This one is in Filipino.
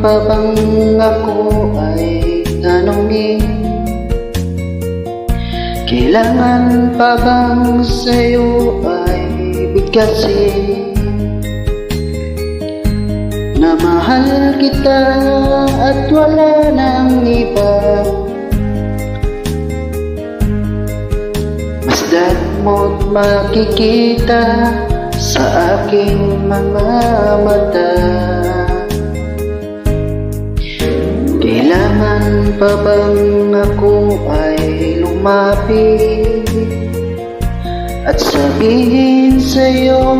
pa bang ako ay tanongin? Kailangan pa bang sa'yo ay bigkasin na mahal kita at wala nang iba? Masdan mo't makikita sa aking mga mata. Kailangan pa bang ako ay lumapit at sabihin sa'yo